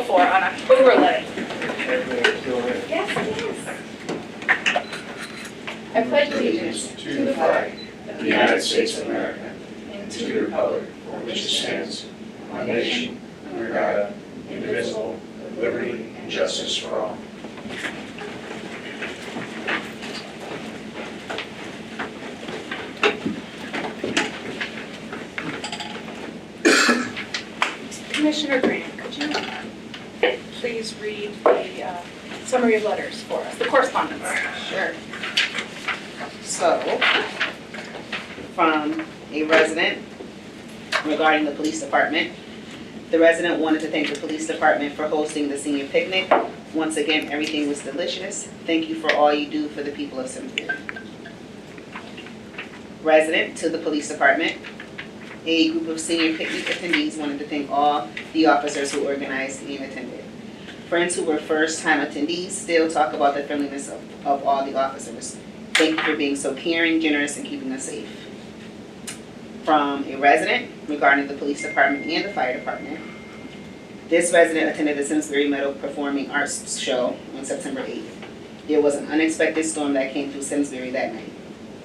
for on October 11th. Yes, it is. I pledge allegiance to the flag of the United States of America, and to the republic for which it stands, one nation, under God, indivisible, with liberty and justice for all. Commissioner Grant, could you please read the summary of letters for us, the correspondence? Sure. So, from a resident regarding the police department, the resident wanted to thank the police department for hosting the senior picnic. Once again, everything was delicious. Thank you for all you do for the people of Simsbury. Resident to the police department, a group of senior picnic attendees wanted to thank all the officers who organized and attended. Friends who were first-time attendees still talk about the friendliness of all the officers. Thank you for being so caring, generous, and keeping us safe. From a resident regarding the police department and the fire department, this resident attended the Simsbury Meadow Performing Arts Show on September 8th. There was an unexpected storm that came through Simsbury that night.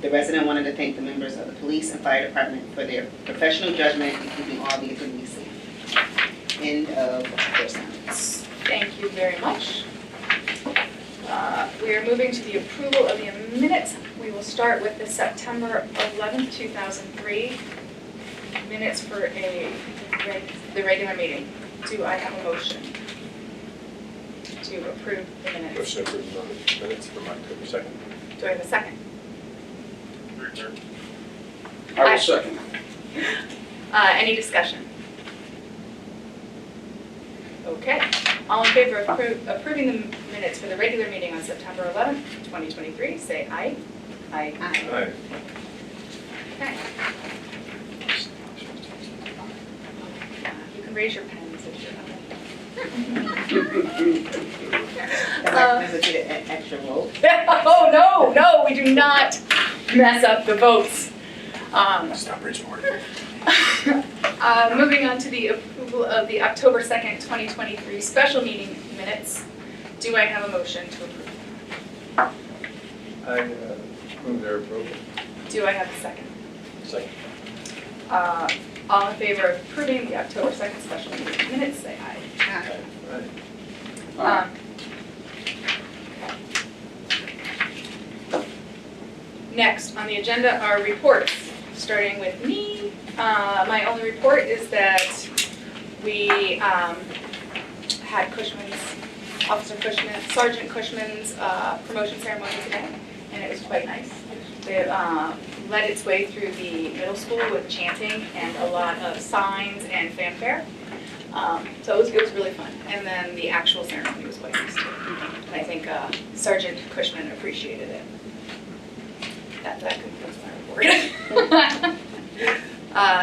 The resident wanted to thank the members of the police and fire department for their professional judgment in keeping all the attendees safe. End of correspondence. Thank you very much. We are moving to the approval of the minutes. We will start with the September 11th, 2003 minutes for the regular meeting. Do I have a motion to approve the minutes? Motion to approve the minutes from October 2nd. Do I have a second? I will second. Any discussion? Okay. All in favor of approving the minutes for the regular meeting on September 11th, 2023, say aye. Aye. Aye. Okay. You can raise your pens if you're Does it get an extra vote? Oh, no, we do not mess up the votes. Stop Bridgeport. Moving on to the approval of the October 2nd, 2023 special meeting minutes. Do I have a motion to approve? I move their approval. Do I have a second? Second. All in favor of approving the October 2nd special meeting minutes, say aye. Aye. Next on the agenda are reports, starting with me. My only report is that we had Sergeant Cushman's promotion ceremony today, and it was quite nice. It led its way through the middle school with chanting and a lot of signs and fanfare. So it was really fun. And then the actual ceremony was quite nice too. And I think Sergeant Cushman appreciated it. That concludes my report.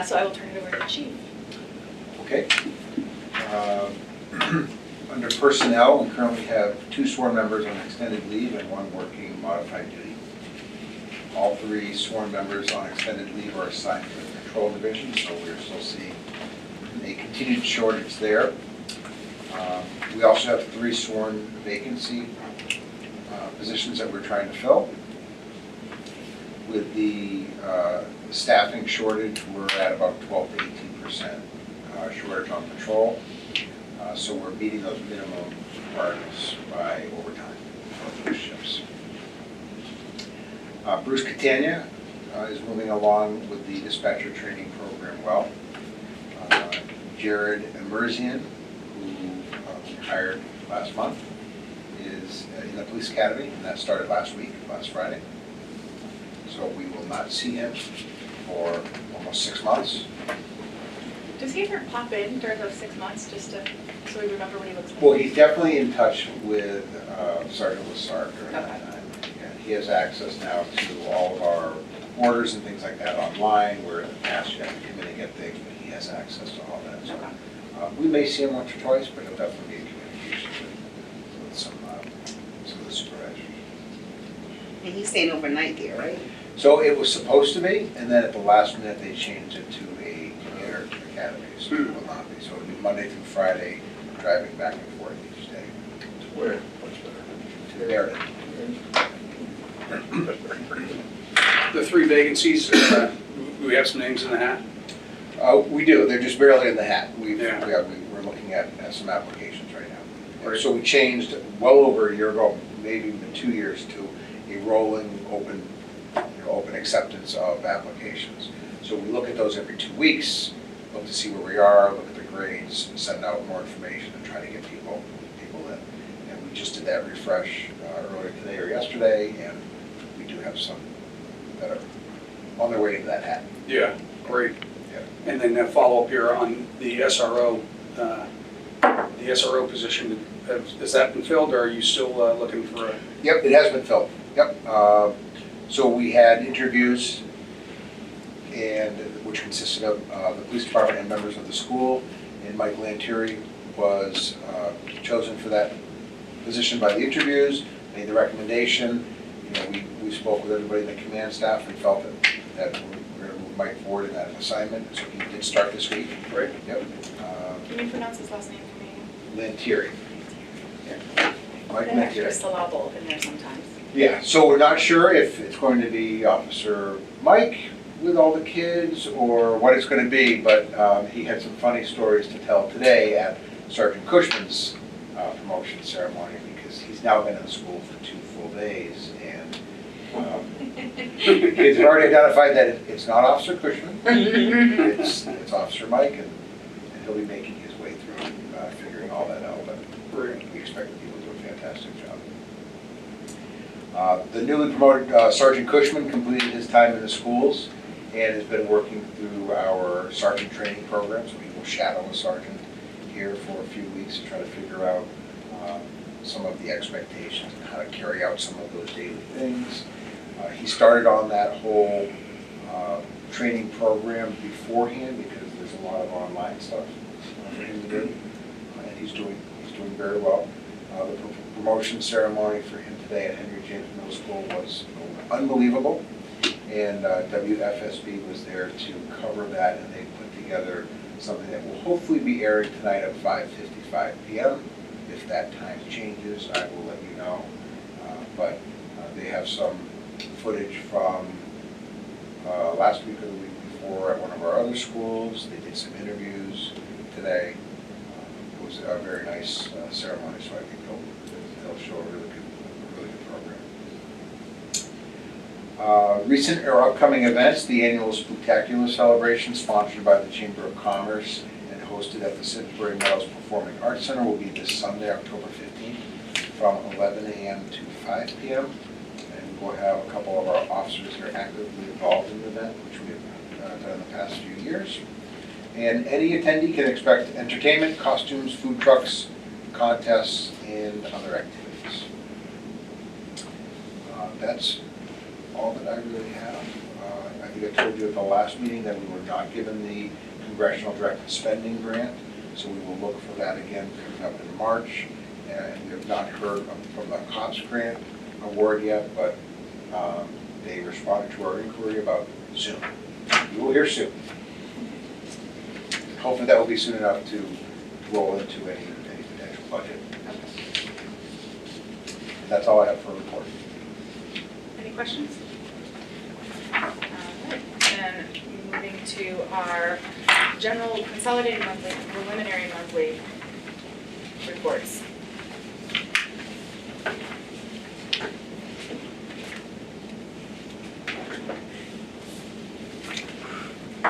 So I will turn it over to the chief. Okay. Under personnel, we currently have 2 sworn members on extended leave and 1 working modified duty. All 3 sworn members on extended leave are assigned to the control division, so we're still seeing a continued shortage there. We also have 3 sworn vacancy positions that we're trying to fill. With the staffing shortage, we're at about 12 to 18% shortage on patrol. So we're meeting those minimum requirements by overtime for those shifts. Bruce Catania is moving along with the dispatcher training program well. Jared Emerzian, who we hired last month, is in the police academy, and that started last Friday. So we will not see him for almost 6 months. Does he ever pop in during those 6 months just to, so we remember what he looks like? Well, he's definitely in touch with Sergeant Lassard during that Okay. time. And he has access now to all of our orders and things like that online, where in the past you have to come in and get things, but he has access to all that. So, Okay. we may see him once or twice, but he'll definitely be in communication with some of the supervisors. And he's staying overnight there, right? So it was supposed to be, and then at the last minute they changed it to a commuter academy, so it will not be. So it'll be Monday through Friday, driving back and forth each day. Where? To Meredith. The 3 vacancies, we have some names in the hat. We do, they're just barely in the hat. Yeah. We're looking at some applications right now. Right. So we changed well over a year ago, maybe even 2 years, to a rolling open acceptance of applications. So we look at those every 2 weeks, look to see where we are, look at the grades, send out more information and try to get people in. And we just did that refresh earlier today or yesterday, and we do have some that are on their way into that hat. Yeah, great. Yeah. And then a follow-up here on the SRO position. Has that been filled, or are you still looking for a? Yep, it has been filled, yep. So we had interviews, which consisted of the police department and members of the school, and Mike Lantieri was chosen for that position by the interviews, made the recommendation. You know, we spoke with everybody in the command staff and felt that we're going to move Mike forward in that assignment, so he did start this week. Right. Yep. Can you pronounce his last name for me? Lantieri. Yeah. Mike An extra Lantieri. syllable in there sometimes. Yeah, so we're not sure if it's going to be Officer Mike with all the kids or what it's going to be, but he had some funny stories to tell today at Sergeant Cushman's promotion ceremony, because he's now been in the school for 2 full days, and the kids have already identified that it's not Officer Cushman, it's Officer Mike, and he'll be making his way through figuring all that out, but we expect that he will do a fantastic job. The newly promoted Sergeant Cushman completed his time in the schools and has been working through our sergeant training program, so he will shadow a sergeant here for a few weeks to try to figure out some of the expectations and how to carry out some of those daily things. He started on that whole training program beforehand because there's a lot of online stuff for him to do, and he's doing very well. The promotion ceremony for him today at Henry James Middle School was unbelievable, and WFSB was there to cover that, and they put together something that will hopefully be airing tonight at 5:55 p.m. If that time changes, I will let you know. But they have some footage from last week or the week before at one of our other schools. They did some interviews today. It was a very nice ceremony, so I think they'll show a really good program. Recent or upcoming events: the annual Spooktacular celebration sponsored by the Chamber of Commerce and hosted at the Simsbury Meadows Performing Arts Center will be this Sunday, October 15th, from 11 a.m. to 5 p.m. And we'll have a couple of our officers who are actively involved in the event, which we have done in the past few years. And any attendee can expect entertainment, costumes, food trucks, contests, and other activities. That's all that I really have. I think I told you at the last meeting that we were not given the Congressional Directed Spending Grant, so we will look for that again coming up in March. And we have not heard from the COPS grant award yet, but they responded to our inquiry about soon. You will hear soon. Hopefully that will be soon enough to roll into any potential budget. That's all I have for a report. Any questions? All right, then moving to our general consolidated monthly, preliminary monthly reports. I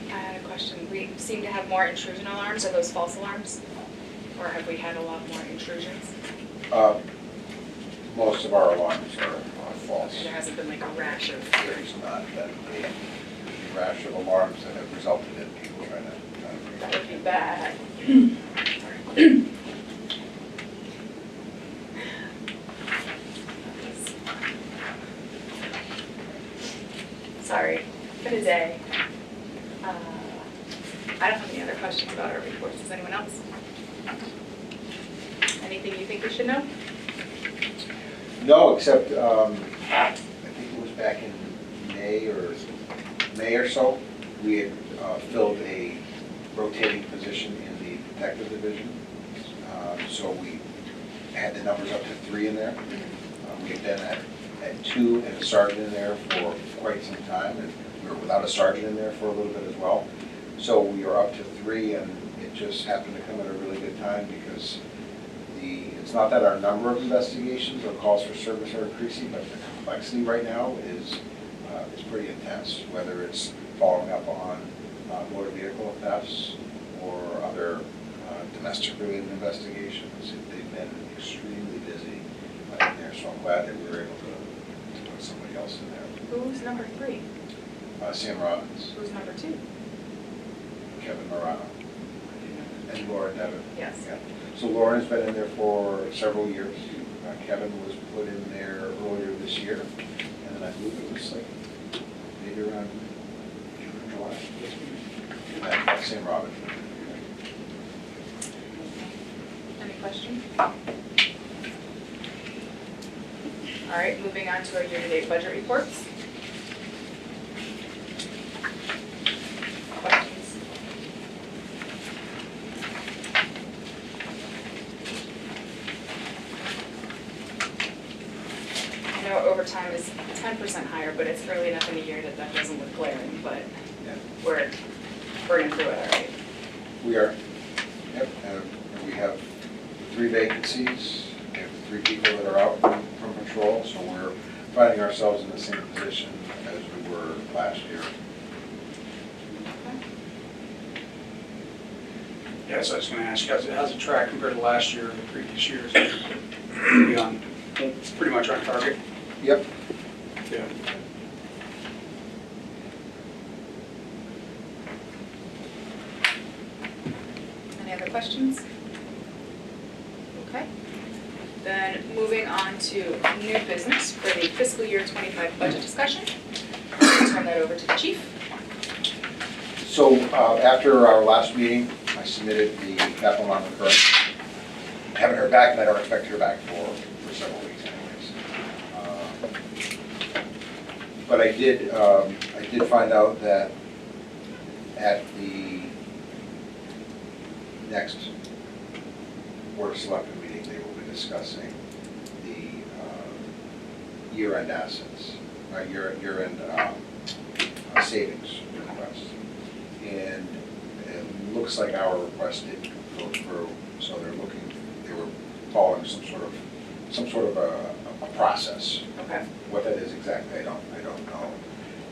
had a question. We seem to have more intrusion alarms. Are those false alarms? Or have we had a lot more intrusions? Most of our alarms are false. There hasn't been like a rash of. There is not that a rash of alarms that have resulted in people trying to. That would be bad. Sorry for the day. I don't have any other questions about our reports. Does anyone else? Anything you think we should know? No, except I think it was back in May or so, we had filled a rotating position in the detective division. so we had the numbers up to 3 in there. We've been at 2 and a sergeant in there for quite some time, and we were without a sergeant in there for a little bit as well. So we are up to 3, and it just happened to come at a really good time because it's not that our number of investigations or calls for service are increasing, but the complexity right now is pretty intense, whether it's following up on motor vehicle thefts or other domestic-related investigations. They've been extremely busy in there, so I'm glad that we were able to put somebody else in there. Who's number 3? Sam Robbins, Who's number 2? Kevin Morano, and Laura Devon. Yes. Yeah. So Lauren's been in there for several years. Kevin was put in there earlier this year, and then I believe it was like maybe around June or July. And Sam Robbins. Any questions? All right, moving on to our year-to-date budget reports. Questions? I know overtime is 10% higher, but it's early enough in the year that doesn't look glaring, but Yeah. we're burning through it, all right? We are. Yep. And we have 3 vacancies. We have 3 people that are out from patrol, so we're finding ourselves in the same position as we were last year. Yes, I was gonna ask, how's it track compared to last year or the previous years? It's pretty much on target. Yep. Yeah. Any other questions? Okay. Then moving on to new business for the fiscal year 25 budget discussion. I'll turn that over to the chief. So after our last meeting, I submitted the capital non-recurring. I haven't heard back, and I don't expect to hear back for several weeks anyways. But I did find out that at the next Board of Selectmen meeting, they will be discussing the year-end assets, year-end savings request. And it looks like our request did go through, so they were following some sort of a process. Okay. What that is exactly, I don't know.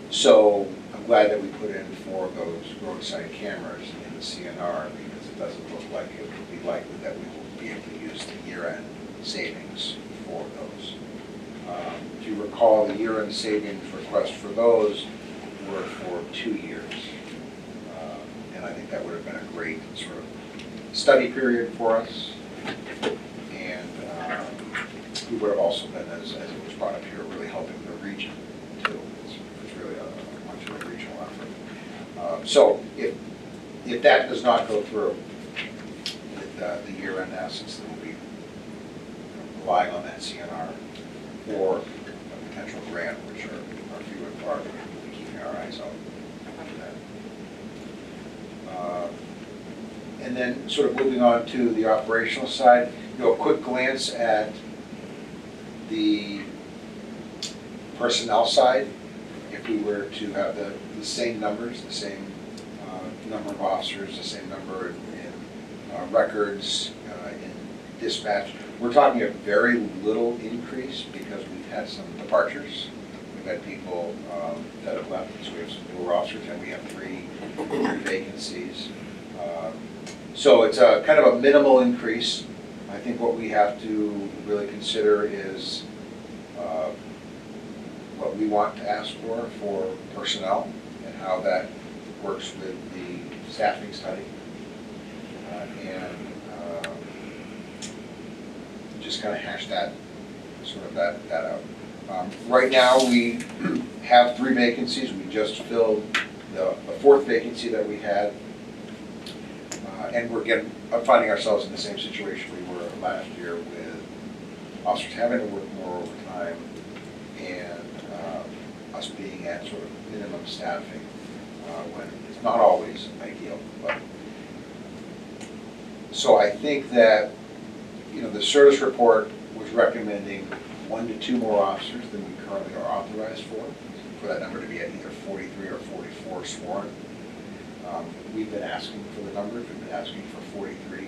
So I'm glad that we put in 4 of those roadside cameras in the CNR, because it doesn't look like it would be likely that we will be able to use the year-end savings for those. If you recall, the year-end savings request for those were for 2 years. And I think that would have been a great sort of study period for us. And we would have also been, as it was brought up here, really helping the region too. It's really a much of a regional effort. So if that does not go through, the year-end assets, then we'll be relying on that CNR or a potential grant, which are few and far between. We'll be keeping our eyes out for that. And then sort of moving on to the operational side, a quick glance at the personnel side. If we were to have the same numbers, the same number of officers, the same number in records, in dispatch, we're talking a very little increase because we've had some departures. We've had people that have left, so we have some newer officers, and we have 3 vacancies. So it's a kind of a minimal increase. I think what we have to really consider is what we want to ask for personnel and how that works with the staffing study. And just kind of hash that out. Right now, we have 3 vacancies. We just filled the 4th vacancy that we had. And we're finding ourselves in the same situation we were last year with officers having to work more overtime and us being at sort of minimum staffing when it's not always ideal. But so I think that the service report was recommending 1 to 2 more officers than we currently are authorized for that number to be at either 43 or 44 sworn. We've been asking for the numbers, we've been asking for 43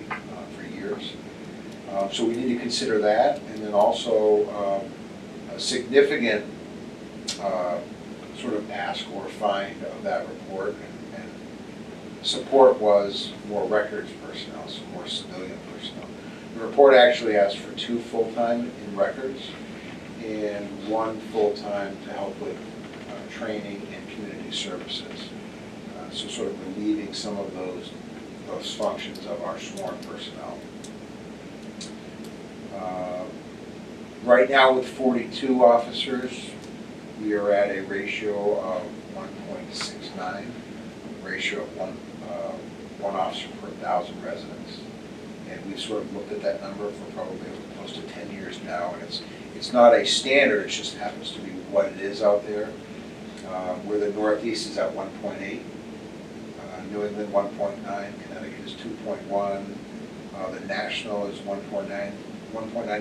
for years. So we need to consider that, and then also a significant sort of ask or find of that report and support was more records personnel, so more civilian personnel. The report actually asked for 2 full-time in records and 1 full-time to help with training and community services. So sort of relieving some of those functions of our sworn personnel. Right now with 42 officers, we are at a ratio of 1.69, ratio of one officer per 1,000 residents. And we've sort of looked at that number for probably close to 10 years now, and it's not a standard, it just happens to be what it is out there. Where the Northeast is at 1.8, New England 1.9, Connecticut is 2.1, the national is 1.9,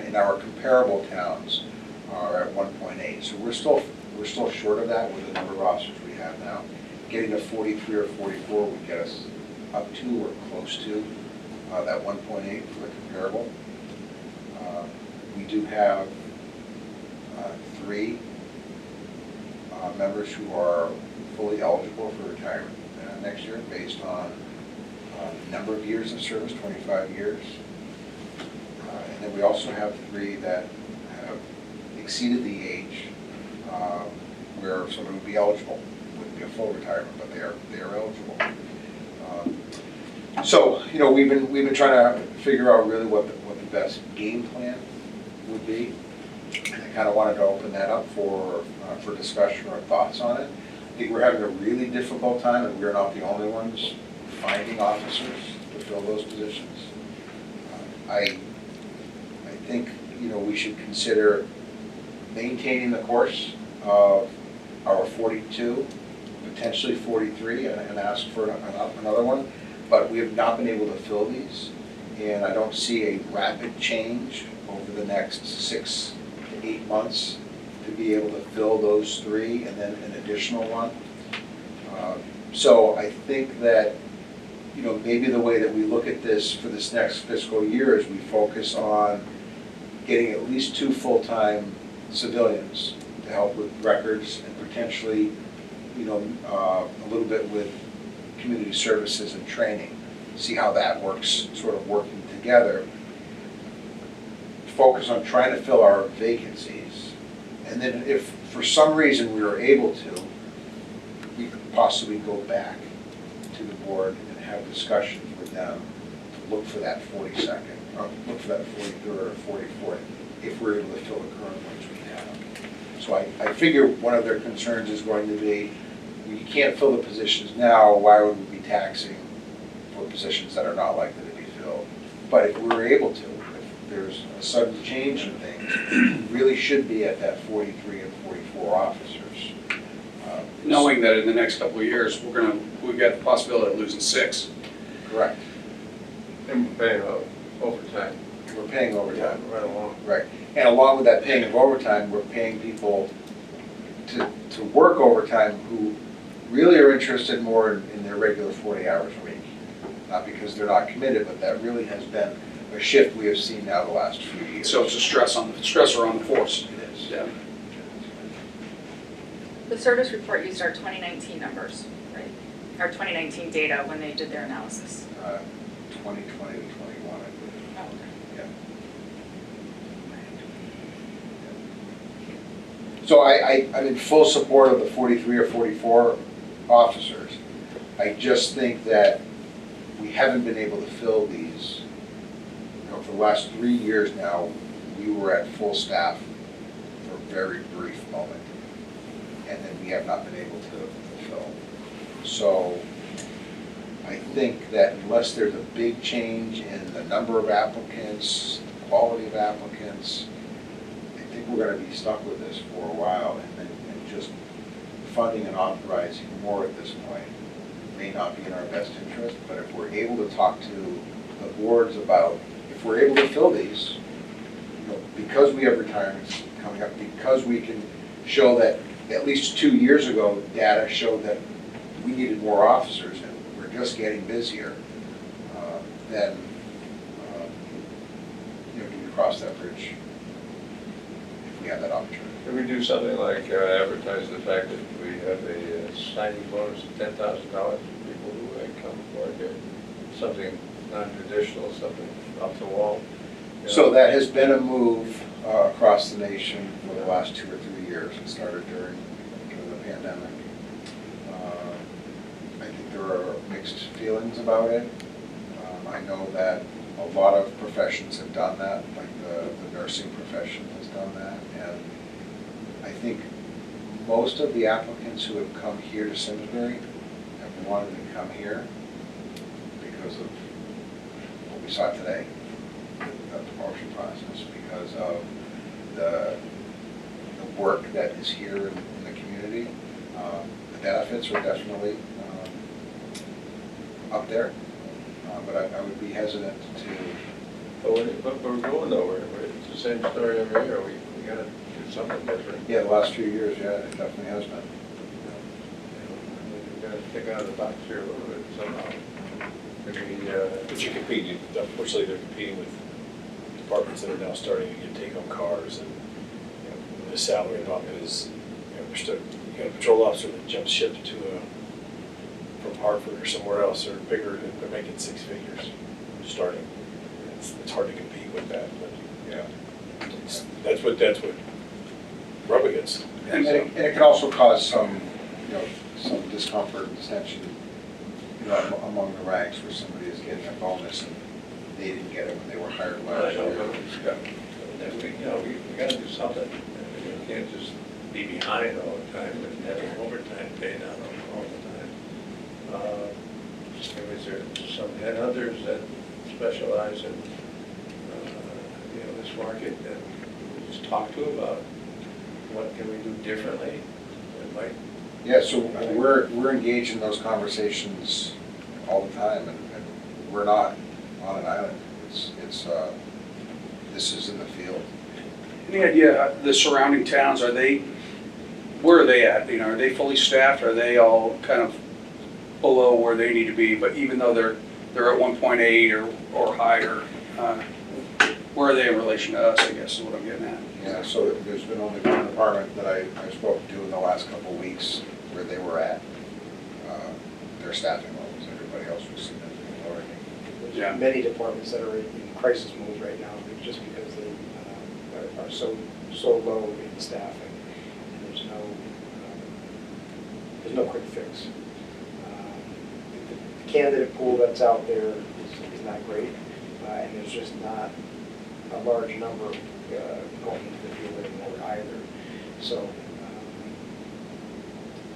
and our comparable towns are at 1.8. So we're still short of that with the number of officers we have now. Getting to 43 or 44 would get us up to or close to that 1.8 for the comparable. We do have 3 members who are fully eligible for retirement next year based on number of years of service, 25 years. And then we also have 3 that have exceeded the age where someone would be eligible. It wouldn't be a full retirement, but they are eligible. So we've been trying to figure out really what the best game plan would be. And I kind of wanted to open that up for discussion or thoughts on it. I think we're having a really difficult time, and we're not the only ones finding officers to fill those positions. I think we should consider maintaining the course of our 42, potentially 43, and ask for another one. But we have not been able to fill these, and I don't see a rapid change over the next 6 to 8 months to be able to fill those 3 and then an additional one. So I think that maybe the way that we look at this for this next fiscal year is we focus on getting at least 2 full-time civilians to help with records and potentially a little bit with community services and training. See how that works, sort of working together. Focus on trying to fill our vacancies, and then if for some reason we were able to, we could possibly go back to the board and have discussions with them to look for that 42nd, or look for that 43rd or 44th, if we're able to fill the current ones we have. So I figure one of their concerns is going to be, we can't fill the positions now, why would we be taxing for positions that are not likely to be filled? But if we were able to, if there's a sudden change in things, we really should be at that 43 and 44 officers. Knowing that in the next couple of years, we've got the possibility of losing 6. Correct. And we're paying overtime. We're paying overtime. Right along. Right. And along with that paying of overtime, we're paying people to work overtime who really are interested more in their regular 40 hours a week. Not because they're not committed, but that really has been a shift we have seen now the last few years. So it's a stressor on the force. It is. Yeah. The service report used our 2019 numbers, right? Our 2019 data when they did their analysis. 2020 to 21, I believe. Oh, okay. Yeah. So I'm in full support of the 43 or 44 officers. I just think that we haven't been able to fill these. For the last 3 years now, we were at full staff for a very brief moment, and then we have not been able to fill. So I think that unless there's a big change in the number of applicants, the quality of applicants, I think we're going to be stuck with this for a while, and just funding and authorizing more at this point may not be in our best interest. But if we're able to talk to the boards about if we're able to fill these, because we have retirements coming up, because we can show that at least 2 years ago, data showed that we needed more officers and we're just getting busier, then do we cross that bridge if we have that opportunity? Could we do something like advertise the fact that we have a signing bonus of $10,000 for people who come forward here? Something non-traditional, something off the wall? So that has been a move across the nation for the last 2 or 3 years. It started during the pandemic. I think there are mixed feelings about it. I know that a lot of professions have done that, like the nursing profession has done that. And I think most of the applicants who have come here to Simsbury have wanted to come here because of what we saw today, the promotion process, because of the work that is here in the community. The benefits are definitely up there, but I would be hesitant to. But we're going nowhere. It's the same story every year. We gotta do something different. Yeah, the last few years, yeah, it definitely has been. We gotta think out of the box here a little bit somehow. But you compete, unfortunately, they're competing with departments that are now starting to get take-home cars, and the salary bump is, they're still, you got a patrol officer that jumps ship to from Hartford or somewhere else, they're bigger, they're making 6 figures starting. It's hard to compete with that, but Yeah. that's what we're up against. And it can also cause some, some discomfort and tension, among the ranks where somebody is getting a bonus and they didn't get it when they were hired I last know, year. but it's got, we gotta do something. We can't just be behind all the time and having overtime paid out all the time. Is there some headhunters that specialize in, this market that we just talk to about what can we do differently? It might. Yeah, so we're engaged in those conversations all the time, and we're not on an island. This is in the field. Any idea, the surrounding towns, where are they at? Are they fully staffed? Are they all kind of below where they need to be? But even though they're at 1.8 or higher, where are they in relation to us, I guess is what I'm getting at. Yeah, so there's been only one department that I spoke to in the last couple of weeks where they were at their staffing levels. Everybody else was significantly lower. Yeah. There's many departments that are in crisis mode right now, just because they are so low in staffing, and there's no quick fix. The candidate pool that's out there is not great, and there's just not a large number going into the field anymore either. So,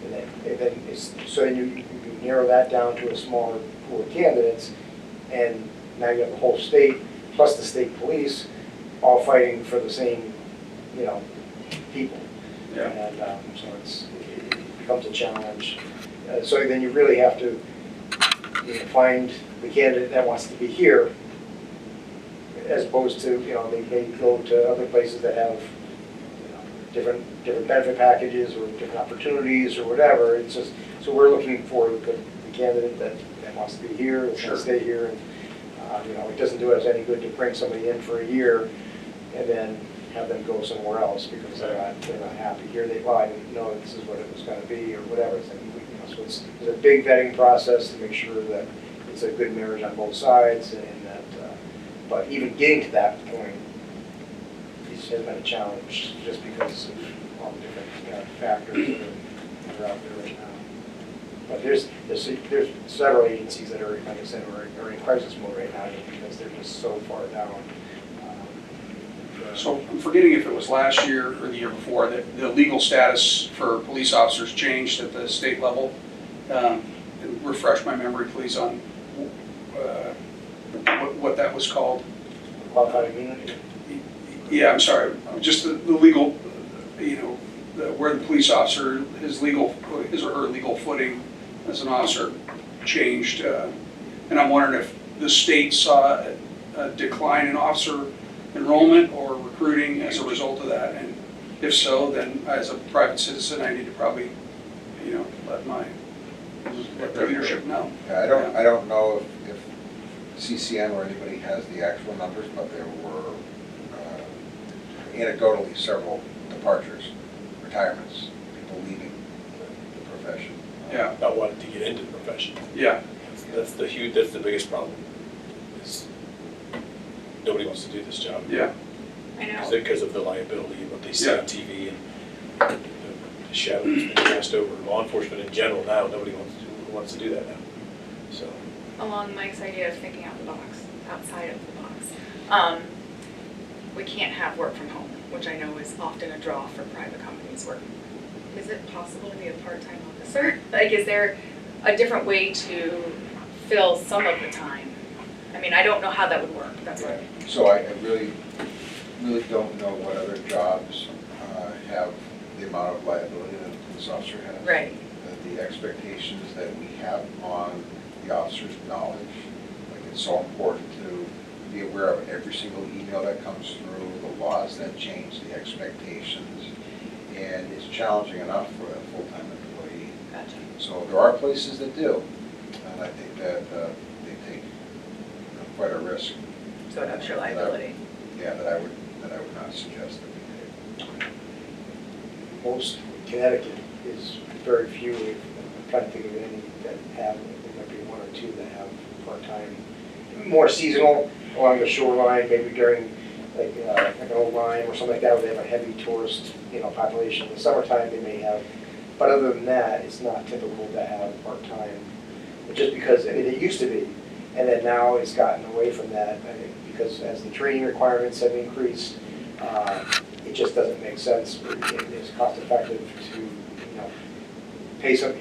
then you narrow that down to a smaller pool of candidates, and now you have the whole state plus the state police all fighting for the same, people. Yeah. And so it becomes a challenge. So then you really have to find the candidate that wants to be here, as opposed to, they may go to other places that have different benefit packages or different opportunities or whatever. It's just, so we're looking for the candidate that wants to be here, that's going to stay here. And it doesn't do us any good to bring somebody in for a year and then have them go somewhere else because they're not happy here. I didn't know this is what it was going to be or whatever. So it's a big vetting process to make sure that it's a good marriage on both sides, and that. But even getting to that point has been a challenge, just because of all the different factors that are out there right now. But there's several agencies that are, like I said, are in crisis mode right now because they're just so far down. So I'm forgetting if it was last year or the year before that the legal status for police officers changed at the state level. And refresh my memory, please, on what that was called. Qualified immunity? Yeah, I'm sorry, just the legal, where the police officer, his or her legal footing as an officer changed. And I'm wondering if the state saw a decline in officer enrollment or recruiting as a result of that? And if so, then as a private citizen, I need to probably, let the leadership know. Yeah, I don't know if CCM or anybody has the actual numbers, but there were anecdotally several departures, retirements, people leaving the profession. Yeah. Not wanting to get into the profession. Yeah, That's the biggest problem, is nobody wants to do this job. yeah, I know. Because of the liability and what they see on TV and the shadow that's been cast over law enforcement in general now, nobody wants to do that now, so. Along Mike's idea of thinking outside of the box, we can't have work from home, which I know is often a draw for private companies. Is it possible to be a part-time officer? Like, is there a different way to fill some of the time? I mean, I don't know how that would work, that's what. So I really don't know what other jobs have the amount of liability that a police officer has. Right. The expectations that we have on the officer's knowledge, like it's so important to be aware of every single email that comes through, the laws that change, the expectations, and it's challenging enough for a full-time employee. Gotcha. So there are places that do, and I think that they take quite a risk. So it ups your liability. Yeah, that I would not suggest that we take. Most Connecticut is very few, I'm trying to think of any that have, there might be one or two that have part-time, more seasonal along the shoreline, maybe during like an old line or something like that, where they have a heavy tourist, population. In the summertime, they may have, but other than that, it's not typical to have part-time. But just because, it used to be, and then now it's gotten away from that, I think, because as the training requirements have increased, it just doesn't make sense. It's cost effective to, pay some,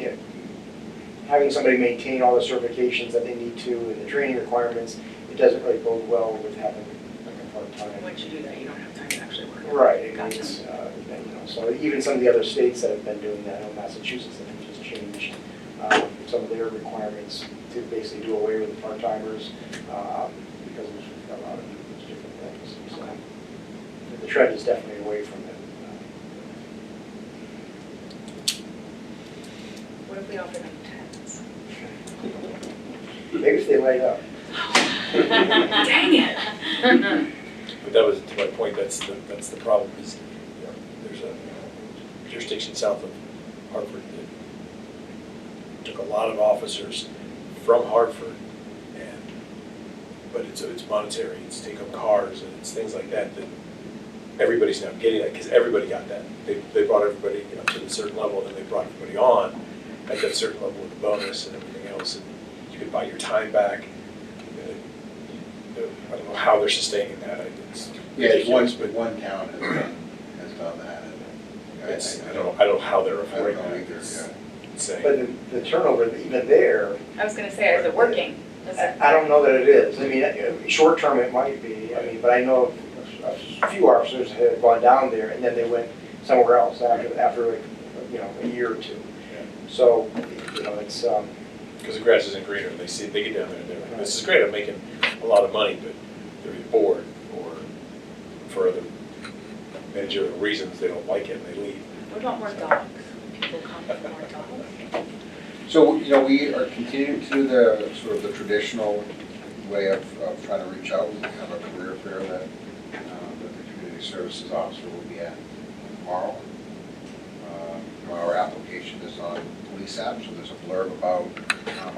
having somebody maintain all the certifications that they need to and the training requirements, it doesn't really bode well with having like a part-time. Once you do that, you don't have time to actually work. Right, Gotcha. it's, so even some of the other states that have been doing that, I know Massachusetts, I think, just changed some of their requirements to basically do away with the part-timers because of a lot of these different things. So the trend is definitely away from it. What if we offer them 10s? Maybe if they light up. Dang it. But that was, to my point, that's the problem, is, there's a jurisdiction south of Hartford that took a lot of officers from Hartford, but it's monetary, it's take-home cars, and it's things like that everybody's now getting that, because everybody got that. They brought everybody, to a certain level, and then they brought everybody on at that certain level with the bonus and everything else, and you could buy your time back. I don't know how they're sustaining that. It's ridiculous, but one town has done that. And I don't know how they're I don't affording know that. either, It's yeah. insane. But the turnover, even there, I was gonna say, is it working? Is it- I don't know that it is. I mean, short term it might be, but I know a few officers have gone down there and then they went somewhere else after like, a year or two. Yeah. So, it's, Because the grass isn't greener, they get down there and they're like, this is great, I'm making a lot of money, but they're either bored or for other managerial reasons, they don't like it and they leave. What about more dogs? People come for more dogs. So, we are continuing to do the sort of the traditional way of trying to reach out. We have a career fair that the community services officer will be at tomorrow. Our application is on Police app, so there's a blurb about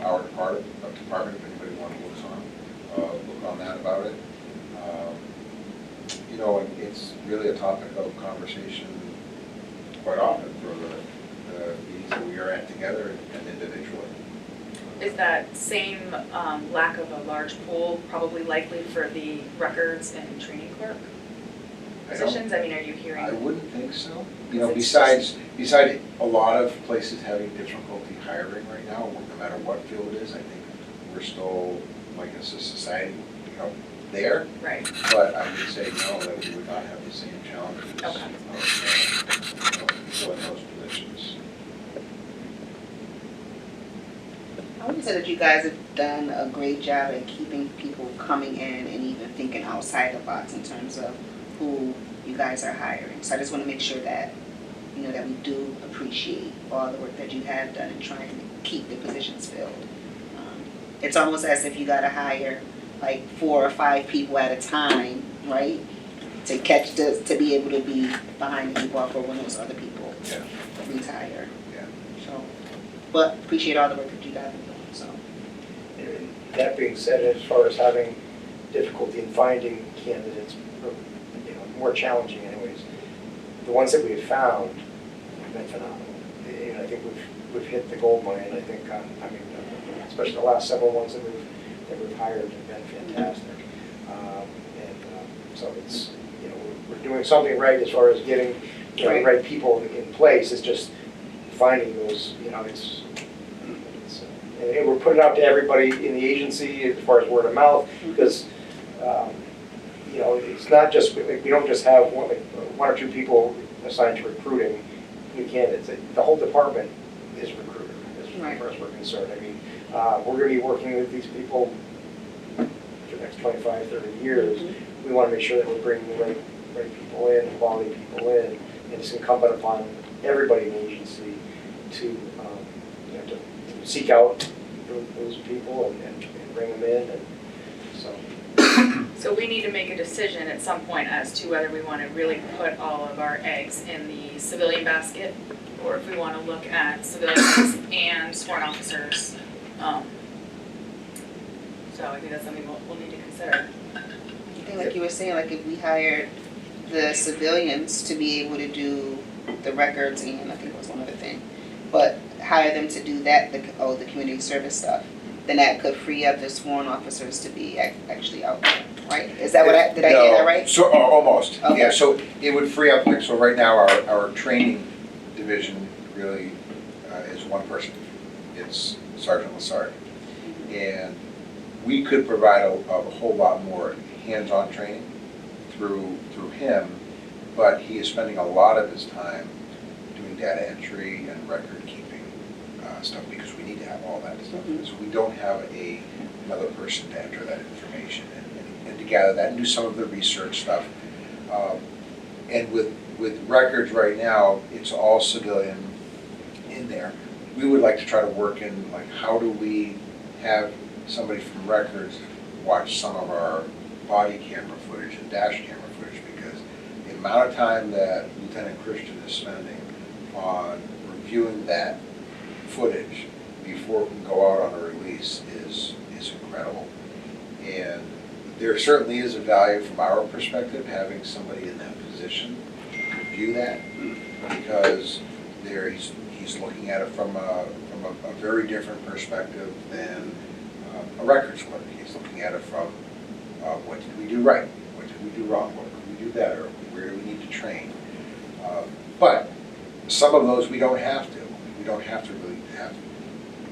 our department, if anybody wants to look on that about it. And it's really a topic of conversation quite often for the meetings that we are at together and individually. Is that same lack of a large pool probably likely for the records and training clerk positions? I mean, are you hearing? I wouldn't think so. Because Besides a lot of places having difficulty hiring right now, no matter what field it is, I think we're still, like as a society, there. Right. But I would say no, that we would not have the same challenges Okay. of filling those positions. I would say that you guys have done a great job at keeping people coming in and even thinking outside the box in terms of who you guys are hiring. So I just want to make sure that, you know, that we do appreciate all the work that you have done in trying to keep the positions filled. It's almost as if you got to hire like 4 or 5 people at a time, right? To catch to be able to be behind the people for when those other people Yeah. retire. Yeah. So, but appreciate all the work that you guys have done. So, And that being said, as far as having difficulty in finding candidates, you know, more challenging anyways, the ones that we've found have been phenomenal. And I think we've hit the gold mine. I think, especially the last several ones that we've hired have been fantastic. So it's, you know, we're doing something right as far as getting, you know, the right people in place. It's just finding those, you know, and we're putting it out to everybody in the agency as far as word of mouth, because, you know, it's not just, we don't just have one or two people assigned to recruiting new candidates. The whole department is recruiter, as far as we're concerned. I mean, we're going to be working with these people for the next 25, 30 years. We want to make sure that we're bringing the right people in, quality people in, and it's incumbent upon everybody in the agency to, you know, to seek out those people and bring them in, and so. So we need to make a decision at some point as to whether we want to really put all of our eggs in the civilian basket, or if we want to look at civilians and sworn officers. So I think that's something we'll need to consider. I think like you were saying, like if we hired the civilians to be able to do the records, and I think it was one other thing, but hire them to do that, the community service stuff, then that could free up the sworn officers to be actually out there, right? Is that what did I get that right? So, almost, Okay. yeah, so it would free up, like, so right now, our training division really is one person. It's Sergeant Lassard. And we could provide a whole lot more hands-on training through him, but he is spending a lot of his time doing data entry and record keeping stuff, because we need to have all that stuff. So we don't have another person to enter that information and to gather that and do some of the research stuff. And with records right now, it's all civilian in there. We would like to try to work in, like, how do we have somebody from records watch some of our body camera footage and dash camera footage, because the amount of time that Lieutenant Christian is spending on reviewing that footage before we can go out on a release is incredible. And there certainly is a value from our perspective having somebody in that position to review that, because he's looking at it from a very different perspective than a records clerk. He's looking at it from what did we do right, what did we do wrong, what could we do better, where do we need to train. But some of those we don't have to. We don't have to really have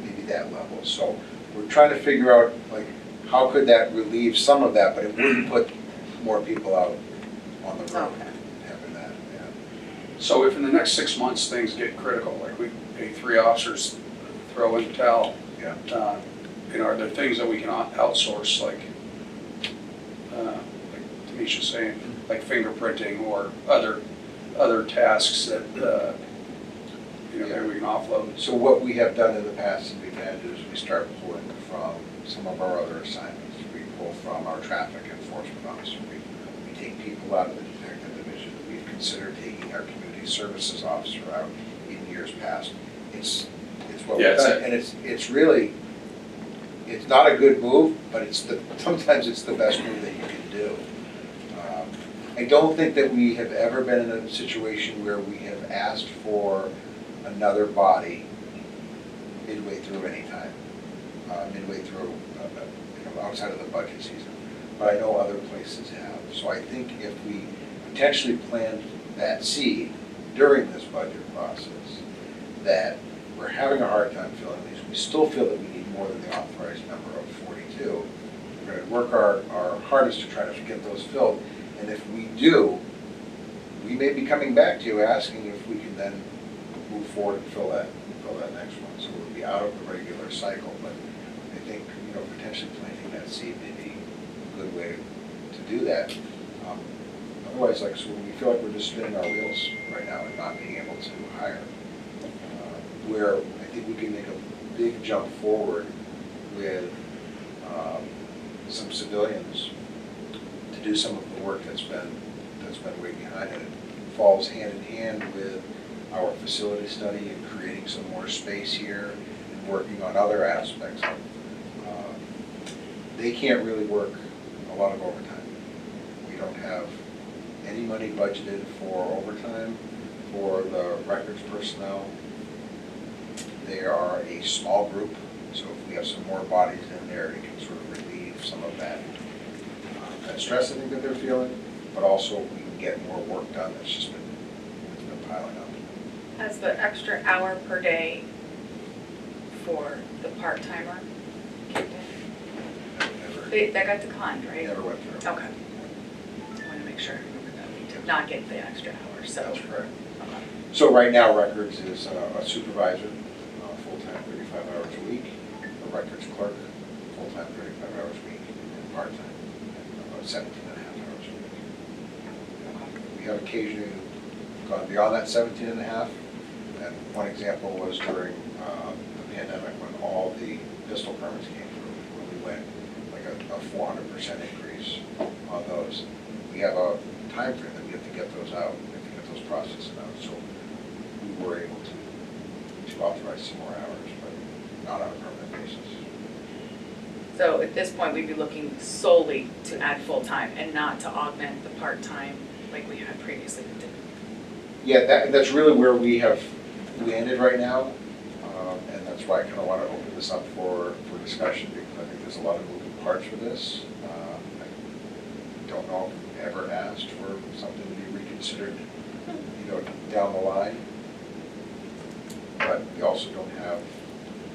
maybe that level. So we're trying to figure out, like, how could that relieve some of that, but it wouldn't put more people out on the road having that. Yeah. So if in the next 6 months things get critical, like we pay 3 officers, throw in the towel, Yeah. you know, are there things that we can outsource, like Tamisha's saying, like fingerprinting or other tasks that you know, maybe we can offload? So what we have done in the past and we've had is we start pulling from some of our other assignments. We pull from our traffic enforcement officer. We take people out of the detective division. We've considered taking our community services officer out in years past. It's what we've done, and it's really, it's not a good move, but sometimes it's the best move that you can do. I don't think that we have ever been in a situation where we have asked for another body midway through any time, midway through, outside of the budget season. But I know other places have. So I think if we potentially planned that seed during this budget process, that we're having a hard time filling these. We still feel that we need more than the authorized number of 42. We're going to work our hardest to try to get those filled. And if we do, we may be coming back to you asking if we can then move forward and fill that next one. So we'll be out of the regular cycle. But I think, potentially planting that seed may be a good way to do that. Otherwise, like, so we feel like we're just spinning our wheels right now and not being able to hire. Where I think we can make a big jump forward with some civilians to do some of the work that's been way behind it. It falls hand in hand with our facility study and creating some more space here and working on other aspects. They can't really work a lot of overtime. We don't have any money budgeted for overtime for the records personnel. They are a small group, so if we have some more bodies in there, it can sort of relieve some of that stress I think that they're feeling, but also we can get more work done that's just been piling up. As the extra hour per day for the part-timer kicked in? That got declined, right? Never went through. Okay. I want to make sure that we did not get the extra hour, so. That's correct. Okay. So right now, records is a supervisor, full-time 35 hours a week, a records clerk, full-time 35 hours a week, and part-time, about 17 and a half hours a week. We have occasionally gone beyond that 17 and a half, and one example was during the pandemic when all the pistol permits came through, when we went like a 400% increase on those. We have a time frame that we have to get those out, we have to get those processes out, so we were able to authorize some more hours, but not on a permanent basis. So at this point, we'd be looking solely to add full-time and not to augment the part-time like we had previously. Yeah, that's really where we have landed right now, and that's why I kind of want to open this up for discussion, because I think there's a lot of moving parts for this. I don't know if we've ever asked for something to be reconsidered, down the line. But we also don't have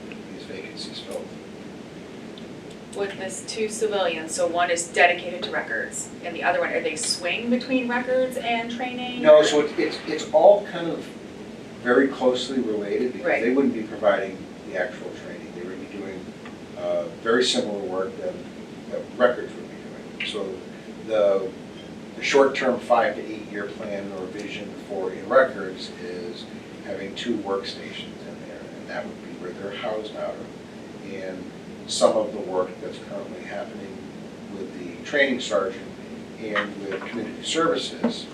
these vacancies filled. With this two civilians, so one is dedicated to records, and the other one, are they swing between records and training? No, so it's all kind of very closely related, because Right. they wouldn't be providing the actual training. They would be doing very similar work that records would be doing. So the short-term 5 to 8 year plan or vision for in records is having 2 workstations in there, and that would be where they're housed out of. And some of the work that's currently happening with the training sergeant and with community services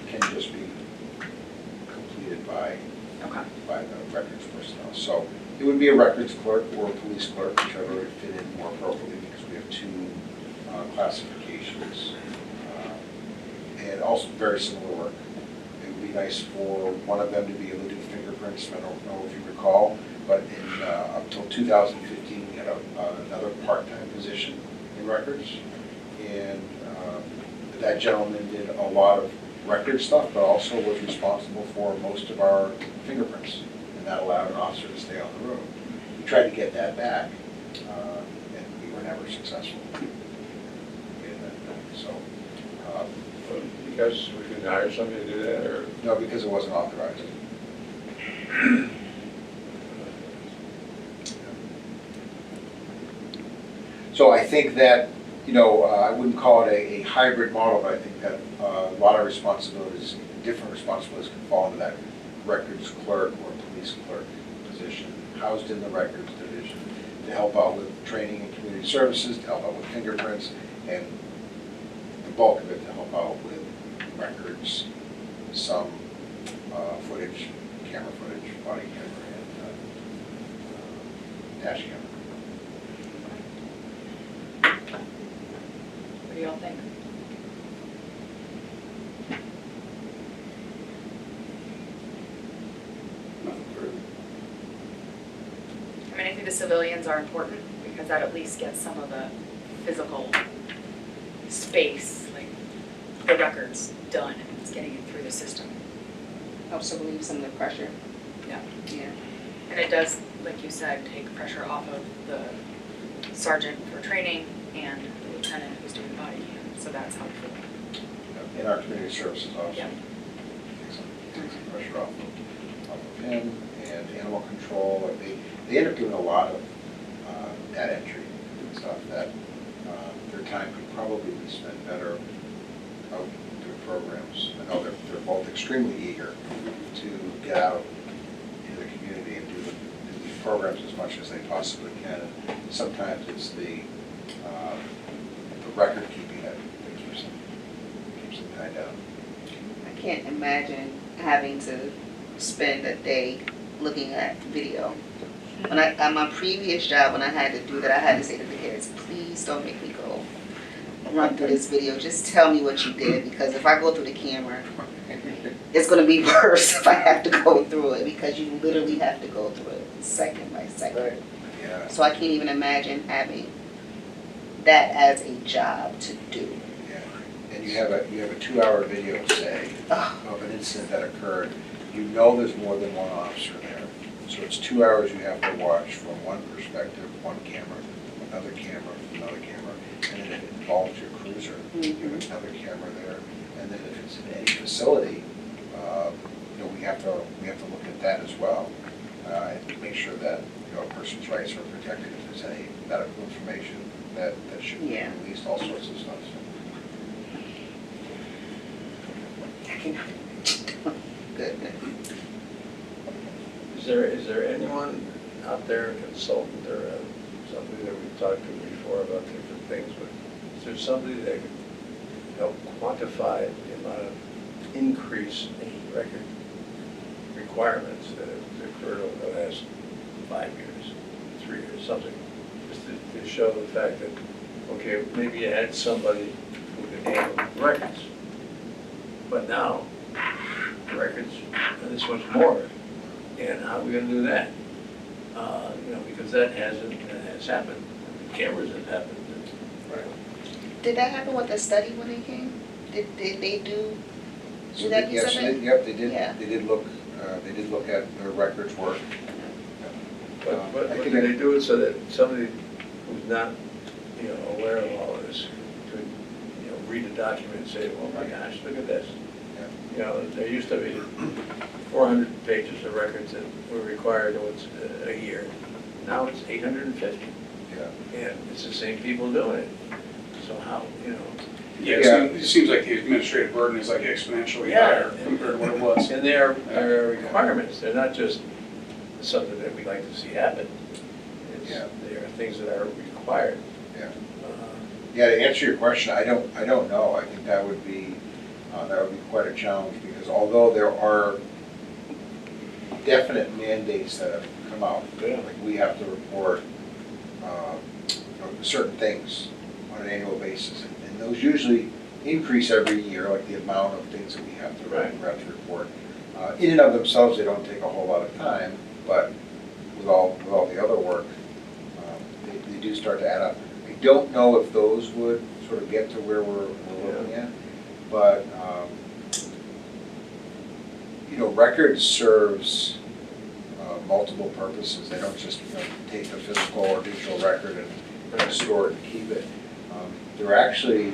can just be completed by the records personnel. So it would be a records clerk or a police clerk, whichever would fit in more appropriately, because we have 2 classifications. And also very similar work. It would be nice for one of them to be able to do fingerprints. I don't know if you recall, but up until 2015, we had another part-time position in records. And that gentleman did a lot of record stuff, but also was responsible for most of our fingerprints. And that allowed an officer to stay on the road. We tried to get that back, and we were never successful in that. So, Because we couldn't hire somebody to do that, or? no, because it wasn't authorized. So I think that, I wouldn't call it a hybrid model, but I think that a lot of responsibilities, different responsibilities can fall into that records clerk or police clerk position, housed in the records division, to help out with training and community services, to help out with fingerprints, and the bulk of it to help out with records, some footage, camera footage, body camera, and dash camera. What do y'all think? I mean, I think the civilians are important because that at least gets some of the physical space, like the records done and it's getting it through the system. Helps to relieve some of the pressure. Yeah. Yeah. And it does, like you said, take pressure off of the sergeant for training and the lieutenant who's doing body cam, so that's helpful. In our community services officer. Yeah. Takes some pressure off of him, and animal control. They end up doing a lot of data entry and stuff that they're time could probably be spent better out doing programs. I know they're both extremely eager to get out into the community and do these programs as much as they possibly can. And sometimes it's the record keeping that keeps them tied down. I can't imagine having to spend a day looking at video. At my previous job, when I had to do that, I had to say to the kids, please don't make me go run through this video. Just tell me what you did, because if I go through the camera, it's going to be worse if I have to go through it, because you literally have to go through it second by second. Right. Yeah. So I can't even imagine having that as a job to do. Yeah. And you have a 2-hour video, say, of an incident that occurred. You know there's more than one officer there. So it's 2 hours you have to watch from one perspective, one camera, another camera, another camera. And then if it involves your cruiser, you have another camera there. And then if it's in any facility, we have to look at that as well. And make sure that, a person's rights are protected if there's any medical information that should be released, all sorts of stuff. Good. Is there anyone out there, a consultant or somebody that we've talked to before about different things, but is there somebody that could help quantify the amount of increase in record requirements that have occurred over the last 5 years, 3 years, something, just to show the fact that, okay, maybe you had somebody who could handle records, but now records, and this one's more, and how are we gonna do that? Because that has happened, cameras have happened. Did that happen with the study when they came? Did they do that piece Yes, of it? yep, they did. Yeah. They did look at their records work. But I think can they do it so that somebody who's not, aware of all of this could, read a document and say, oh my gosh, look at this. There used to be 400 pages of records that were required once a year. Now it's 850, Yeah. and it's the same people doing it. So how, Yeah, it seems like the administrative burden is like exponentially Yeah. higher compared to what it was. And there are requirements, they're not just something that we like to see happen. Yeah. There are things that are required. Yeah. Yeah, to answer your question, I don't know. I think that would be quite a challenge, because although there are definite mandates that have come out, like we have to report certain things on an annual basis, and those usually increase every year, like the amount of things that we have to report. In and of themselves, they don't take a whole lot of time, but with all the other work, they do start to add up. I don't know if those would sort of get to where we're looking at, but records serves multiple purposes. They don't just take the physical or digital record and store it and keep it. They're actually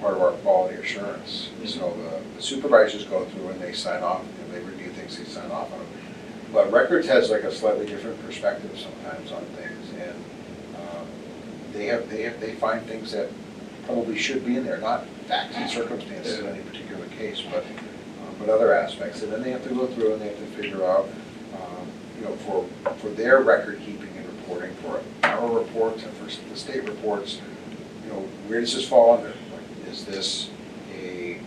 part of our quality assurance. So the supervisors go through and they sign off, they review things, they sign off on them. But records has like a slightly different perspective sometimes on things, and they find things that probably should be in there, not facts and circumstances in any particular case, but other aspects. And then they have to go through and they have to figure out, for their record keeping and reporting, for our reports and for the state reports, where does this fall under? Is this a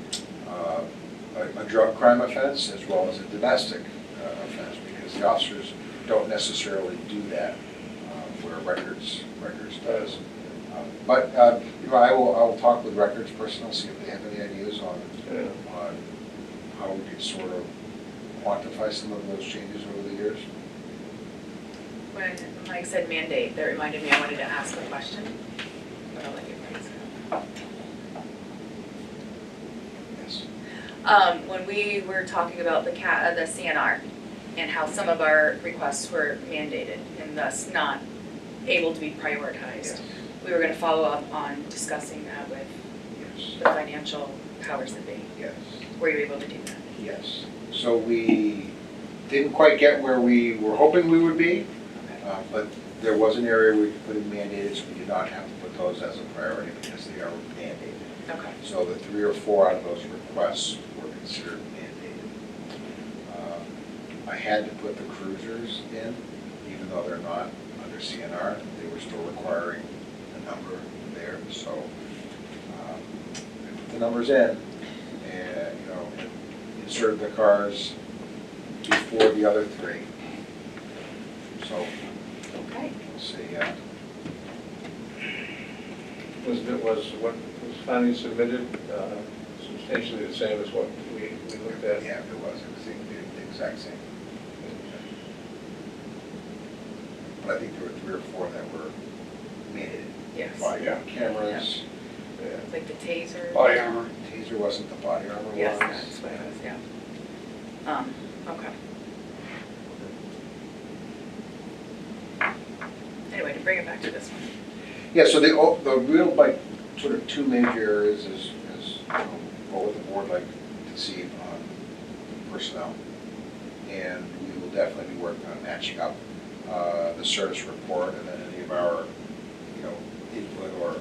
drug crime offense as well as a domestic offense? Because the officers don't necessarily do that, where records does. But I will talk with records personnel, see if they have any ideas on how we could sort of quantify some of those changes over the years. When Mike said mandate, that reminded me I wanted to ask a question. But I'll let you guys Yes. go. When we were talking about the CNR and how some of our requests were mandated and thus not able to be prioritized, we were going to follow up on discussing that with Yes. the financial powers that be. Yes. Were you able to do that? Yes. So we didn't quite get where we were hoping we would be, but There was an area where we could put it mandated, so we did not have to put those as a priority because they are mandated. Okay. So the 3 or 4 out of those requests were considered mandated. I had to put the cruisers in, even though they're not under CNR, they were still requiring a number there, so I put the numbers in and, inserted the cars before the other 3. So, Okay. we'll see, Was what was finally submitted substantially the same as what we looked at? yeah, it was the exact same. But I think there were 3 or 4 that were mandated. Yes. Body cameras. Yeah. Like the taser. Body armor. Taser wasn't the body armor one. Yes, that's what it was, yeah. Okay. Anyway, to bring it back to this one. Yeah, so the real, sort of 2 major areas is what would the board like to see on personnel? And we will definitely be working on matching up the service report and then any of our, input or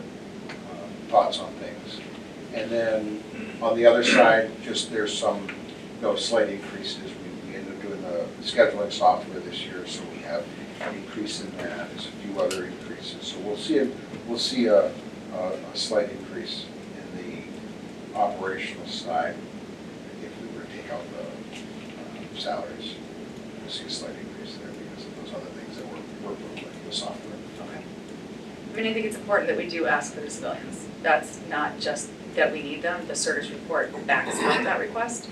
thoughts on things. And then on the other side, just there's some, slight increases. We ended up doing the scheduling software this year, so we have an increase in that. There's a few other increases. So we'll see a slight increase in the operational side if we were to take out the salaries. We'll see a slight increase there because of those other things that we're like the software. Okay. I mean, I think it's important that we do ask for the civilians. That's not just that we need them, the CERTIS report backs up that request.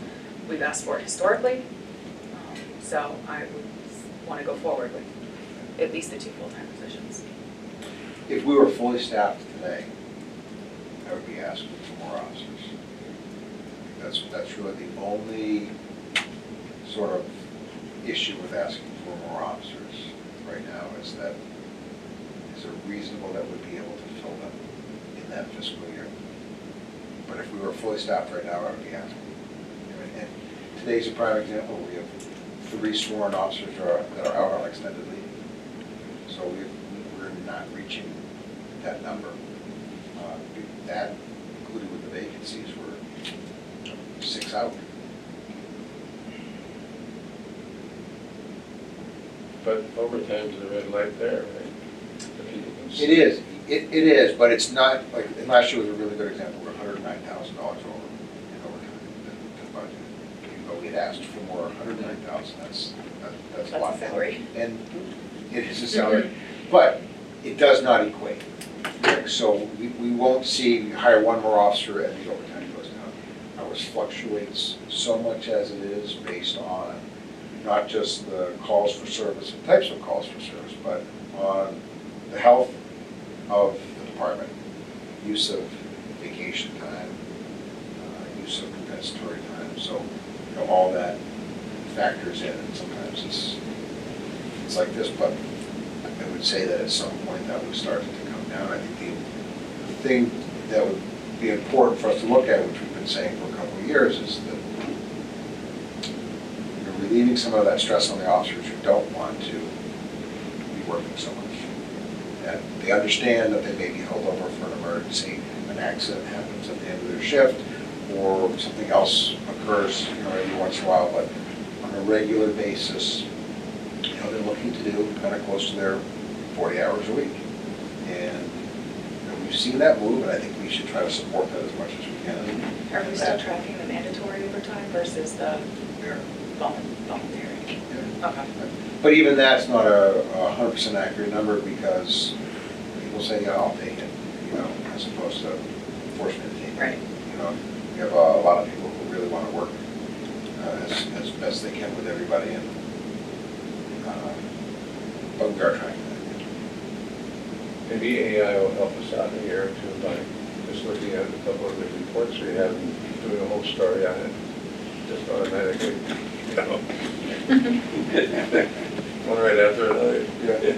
We've asked for it historically, so I would want to go forward with at least the 2 full-time positions. If we were fully staffed today, I would be asking for more officers. That's really the only sort of issue with asking for more officers right now is that is it reasonable that we'd be able to fill them in that fiscal year? But if we were fully staffed right now, I would be asking. And today's a prime example. We have 3 sworn officers that are out on extended leave. So we're not reaching that number. That, including with the vacancies, we're 6 out. But overtime's the red light there, right? It is, it is, but it's not, like, and last year was a really good example, we're $109,000 over in overtime, the budget. Even though we'd asked for more, $109,000, that's a lot. That's a salary. And it is a salary, but it does not equate. So we won't see, hire 1 more officer and the overtime goes down. Ours fluctuates so much as it is based on not just the calls for service and types of calls for service, but on the health of the department, use of vacation time, use of compensatory time. So, all that factors in, and sometimes it's like this, but I would say that at some point that would start to come down. I think the thing that would be important for us to look at, which we've been saying for a couple of years, is that relieving some of that stress on the officers who don't want to be working so much. And they understand that they may be held over for an emergency, an accident happens at the end of their shift, or something else occurs, every once in a while, but on a regular basis, they're looking to do kind of close to their 40 hours a week. And we've seen that move, and I think we should try to support that as much as we can. Are we still tracking the mandatory overtime versus the Yeah. voluntary? Yeah. Okay. But even that's not a 100% accurate number because people say, yeah, I'll take it, as opposed to force me to take it. Right. We have a lot of people who really want to work as best they can with everybody, and but we are trying that. Maybe AI will help us out here too by just looking at a couple of the reports we have and doing a whole story on it, just automatically, one right after another. Yeah.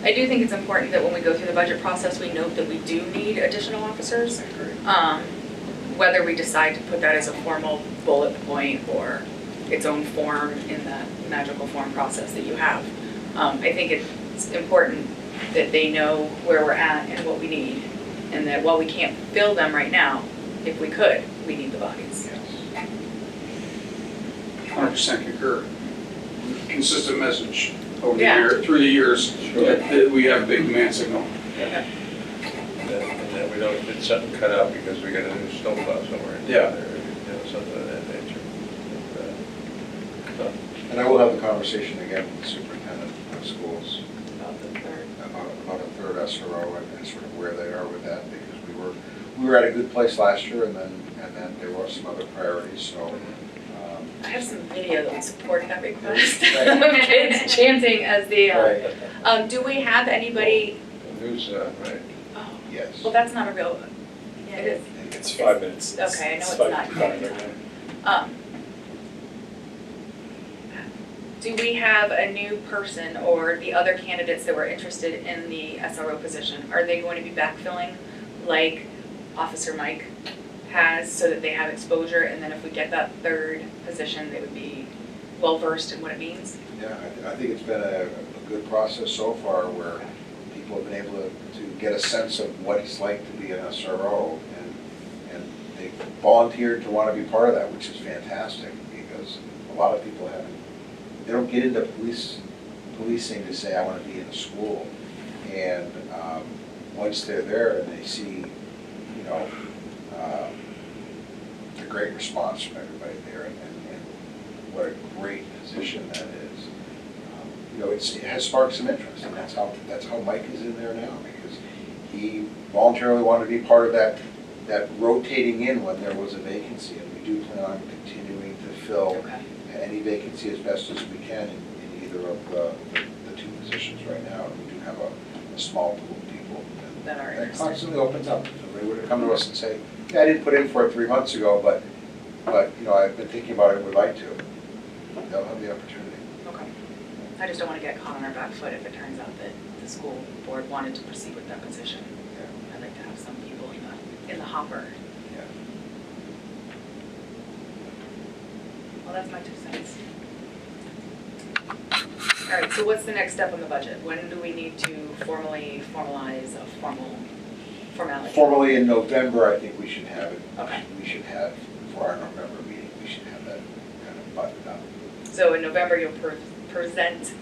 I do think it's important that when we go through the budget process, we note that we do need additional officers. I agree. Whether we decide to put that as a formal bullet point or its own form in the magical form process that you have. I think it's it's important that they know where we're at and what we need. And that while we can't fill them right now, if we could, we need the bodies. 100% concur. Consistent message over the Yeah. year, through the years, that we have a big demand signal. And then we don't get something cut out because we got a new snowplow somewhere. Yeah. Or, something of that nature. But, And I will have the conversation again with the superintendent of schools About the third. about a third SRO and sort of where they are with that, because we were at a good place last year, and then there were some other priorities, so. I have some video that would support that request. Right. Of kids chanting as the, Right, do we have anybody, the news, right? oh, yes. well, that's not a real, yeah, it is. It's 5 minutes. Okay, I know it's five- not. 5 right now. Do we have a new person or the other candidates that were interested in the SRO position? Are they going to be backfilling like Officer Mike has so that they have exposure, and then if we get that third position, they would be well-versed in what it means? Yeah, I think it's been a good process so far where people have been able to get a sense of what it's like to be an SRO, and they volunteered to want to be part of that, which is fantastic, because a lot of people they don't get into policing to say, I want to be in a school. And once they're there and they see, the great response from everybody there, and what a great position that is. It has sparked some interest, and that's how Mike is in there now, because he voluntarily wanted to be part of that rotating in when there was a vacancy, and we do plan on continuing to fill Okay. any vacancy as best as we can in either of the two positions right now. And we do have a small pool of people That are that interested. constantly opens up. So they would come to us and say, yeah, I didn't put in for it 3 months ago, but I've been thinking about it, would like to. They'll have the opportunity. Okay. I just don't want to get caught on our back foot if it turns out that the school board wanted to proceed with that position. Yeah. I'd like to have some people in the hopper. Yeah. Well, that's my 2 cents. All right, so what's the next step on the budget? When do we need to formally formalize a formality? Formally in November, I think we should have it. Okay. We should have, for our November meeting, we should have that kind of buttoned up. So in November, you'll present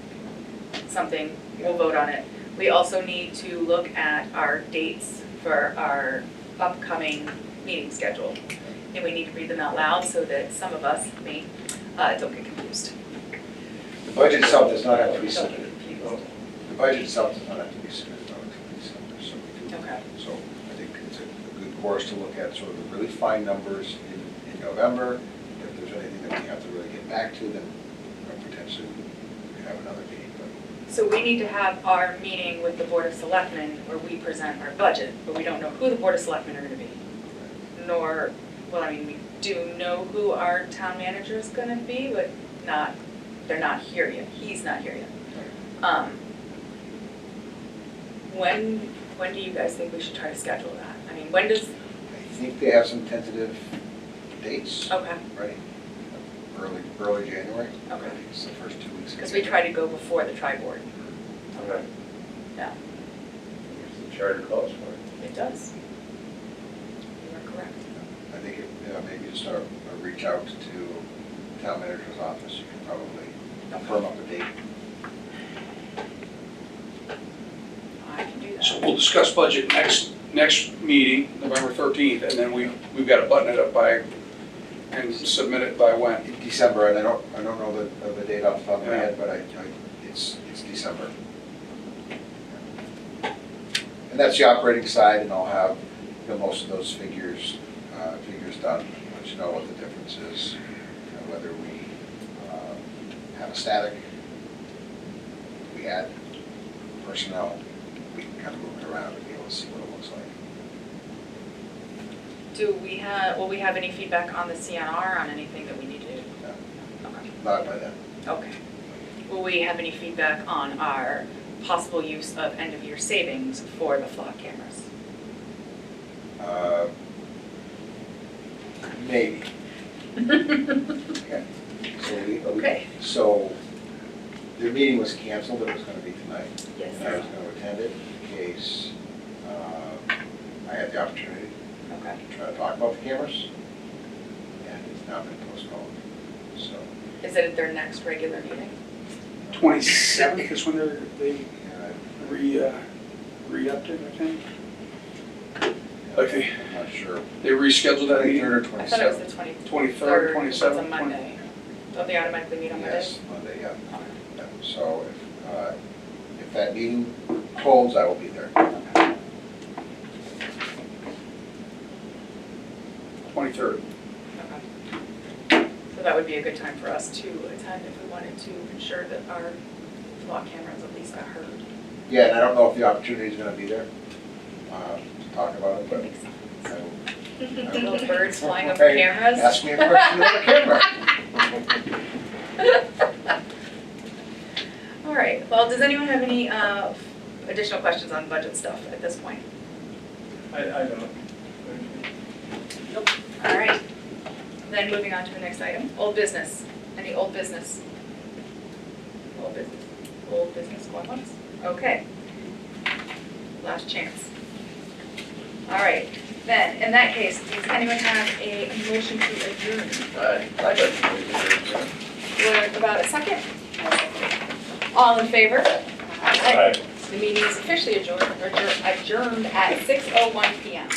something, we'll vote on it. We also need to look at our dates for our upcoming meeting schedule. And we need to read them out loud so that some of us, me, don't get confused. The budget itself does not have to be Don't get submitted. confused. The budget itself does not have to be submitted until December, so we do. Okay. So I think it's a good course to look at sort of the really fine numbers in November. If there's anything that we have to really get back to, then potentially we have another meeting. But So we need to have our meeting with the Board of Selectmen where we present our budget, but we don't know who the Board of Selectmen are gonna be. Nor, well, I mean, we do know who our town manager is gonna be, but they're not here yet. He's not here yet. When do you guys think we should try to schedule that? I mean, when does, I think they have some tentative dates okay, ready, early January. Okay. I think it's the first 2 weeks. of because we January. try to go before the tri-board. Okay. Yeah, The charter calls for it. it does. You are correct. I think maybe just a reach out to town manager's office, you can probably firm up a date. I can do So that. we'll discuss budget next meeting, November 13th, and then we've got to button it up by, and submit it by when? In December, and I don't know the date off the top of my Yeah. head, but it's December. And that's the operating side, and I'll have, most of those figures done, let you know what the difference is, whether we have a static, we add personnel, we can kind of move it around and be able to see what it looks like. Will we have any feedback on the CNR, on anything that we need to do? No. Okay. Not by then. Okay. Will we have any feedback on our possible use of end-of-year savings for the flock cameras? Maybe. Okay. Okay. So their meeting was canceled, it was gonna be tonight. Yes. And I was gonna attend it in case I had the opportunity Okay. to try to talk about the cameras. And it's now been postponed, so. Is it at their next regular meeting? 27th is when they Yeah, re-upped it, I think. Okay, I'm not sure. they rescheduled that meeting? 23rd or I thought it was 27th? the 23rd, 23rd, it's a 27th? Monday. Don't they automatically meet on Monday? Yes, Monday, yeah. Yeah. So if that meeting holds, I will be there. 23rd. Okay. So that would be a good time for us to attend if we wanted to ensure that our flock cameras at least got heard. Yeah, and I don't know if the opportunity is gonna be there to talk about it, That but makes sense. I will. Little birds flying over Okay, cameras. Ask me a question on the camera. All right, well, does anyone have any additional questions on budget stuff at this point? I don't. All right, then moving on to the next item, old business. Any old business? Old business, old business going once? Okay. Last chance. All right, then, in that case, does anyone have a motion to adjourn? What about a second? All in favor? Aye. The meeting is officially adjourned at 6:01 PM.